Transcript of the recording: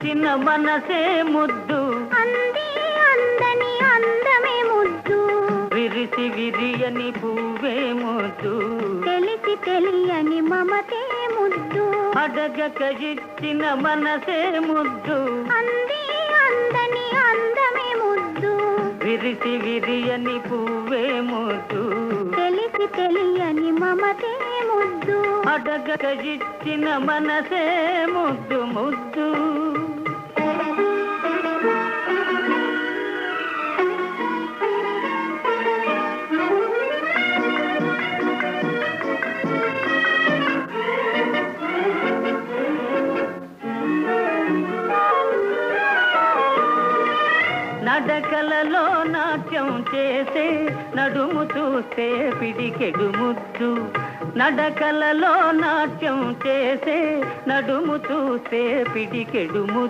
చిన్న మనసే ముద్దు అంది అందని అందమే ముద్దు విరిసి విరియని పువ్వే ముద్దు తెలిసి తెలియని మమతే ముద్దు అడగక ఇచ్చిన మనసే ముద్దు అంది అందని అందమే ముద్దు విరిసి విరియని పువ్వే ముద్దు తెలిసి తెలియని మమతే ముద్దు అడగక ఇచ్చిన మనసే ముద్దు ముద్దు నడకలలో నాట్యం చేసే నడుము చూస్తే పిడికెడు ముద్దు నడకలలో నాట్యం చేసే నడుము చూస్తే పిడికెడు ముద్దు